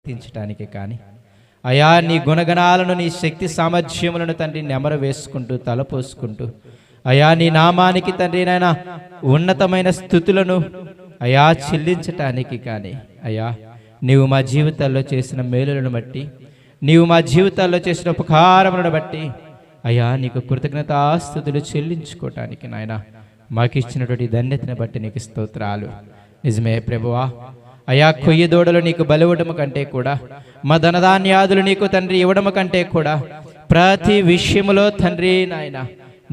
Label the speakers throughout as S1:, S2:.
S1: కీర్తించటానికి కానీ అయా నీ గుణగణాలను, నీ శక్తి సామర్థ్యములను తండ్రి నెమరు వేసుకుంటూ తలపోసుకుంటూ అయా నీ నామానికి తండ్రి నాయన ఉన్నతమైన స్థుతులను అయా చెల్లించటానికి కానీ అయా నీవు మా జీవితాల్లో చేసిన మేలులను బట్టి, నీవు మా జీవితాల్లో చేసిన ఉపకారములను బట్టి అయా నీకు కృతజ్ఞతాస్తుతులు చెల్లించుకోవటానికి నాయన మాకు ఇచ్చినటువంటి ధన్యతను బట్టి నీకు స్తోత్రాలు. నిజమే ప్రభువా, అయా కొయ్యి దూడలు నీకు బలివ్వడము కంటే కూడా, మా ధనధాన్యాదులు నీకు తండ్రి ఇవ్వడము కంటే కూడా ప్రతి విషయములో తండ్రి నాయన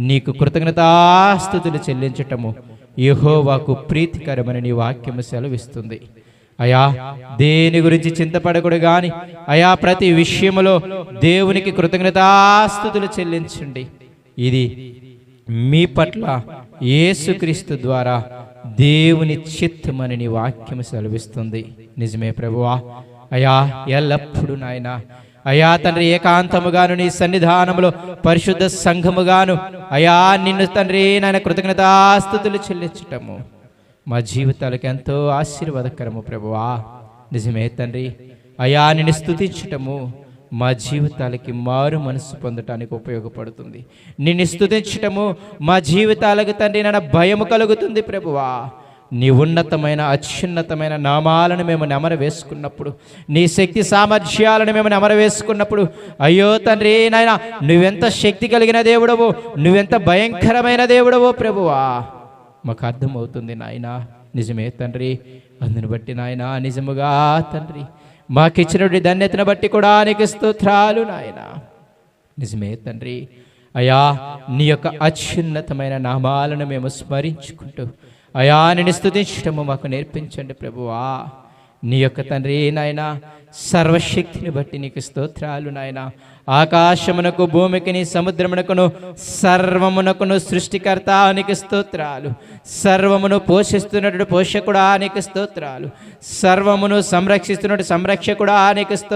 S1: నీకు కృతజ్ఞతాస్తుతులు చెల్లించటము యెహోవాకు ప్రీతికరమని నీ వాక్యము సెలవిస్తుంది. అయా దేని గురించి చింతపడకూడదు గాని అయా ప్రతి విషయములో దేవునికి కృతజ్ఞతాస్తుతులు చెల్లించండి. ఇది మీ పట్ల యేసుక్రీస్తు ద్వారా దేవుని చిత్తమని నీ వాక్యము సెలవిస్తుంది. నిజమే ప్రభువా, అయా ఎల్లప్పుడూ నాయన అయా తండ్రి ఏకాంతముగాను నీ సన్నిధానములో పరిశుద్ధ సంఘముగాను అయా నిన్ను తండ్రి నాయన కృతజ్ఞతాస్తుతులు చెల్లించటము మా జీవితాలకు ఎంతో ఆశీర్వాదకరము ప్రభువా. నిజమే తండ్రి, అయా నిన్ను స్తుతించటము మా జీవితాలకి మారు మనసు పొందటానికి ఉపయోగపడుతుంది. నిన్ను స్తుతించటము మా జీవితాలకు తండ్రి నాయన భయము కలుగుతుంది ప్రభువా. నీ ఉన్నతమైన అత్యున్నతమైన నామాలను మేము నెమరు వేసుకున్నప్పుడు, నీ శక్తి సామర్థ్యాలను మేము నెమరు వేసుకున్నప్పుడు అయ్యో తండ్రి నాయన నువ్వెంత శక్తి కలిగిన దేవుడవో, నువ్వెంత భయంకరమైన దేవుడవో ప్రభువా మాకు అర్థమవుతుంది నాయన. నిజమే తండ్రి, అందుని బట్టి నాయన నిజముగా తండ్రి మాకిచ్చినటువంటి ధన్యతను బట్టి కూడా నీకు స్తోత్రాలు నాయన. నిజమే తండ్రి, అయా నీ యొక్క అత్యున్నతమైన నామాలను మేము స్మరించుకుంటూ అయా నిన్ను స్తుతించటము మాకు నేర్పించండి ప్రభువా. నీ యొక్క తండ్రి నాయన సర్వశక్తిని బట్టి నీకు స్తోత్రాలు నాయన. ఆకాశమునకు భూమికిని సముద్రమునకును సర్వమునకును సృష్టికర్త నీకు స్తోత్రాలు. సర్వమును పోషిస్తున్నటువంటి పోషకుడా నీకు స్తోత్రాలు. సర్వమును సంరక్షిస్తున్నటువంటి సంరక్షకుడా నీకు స్తోత్రాలు.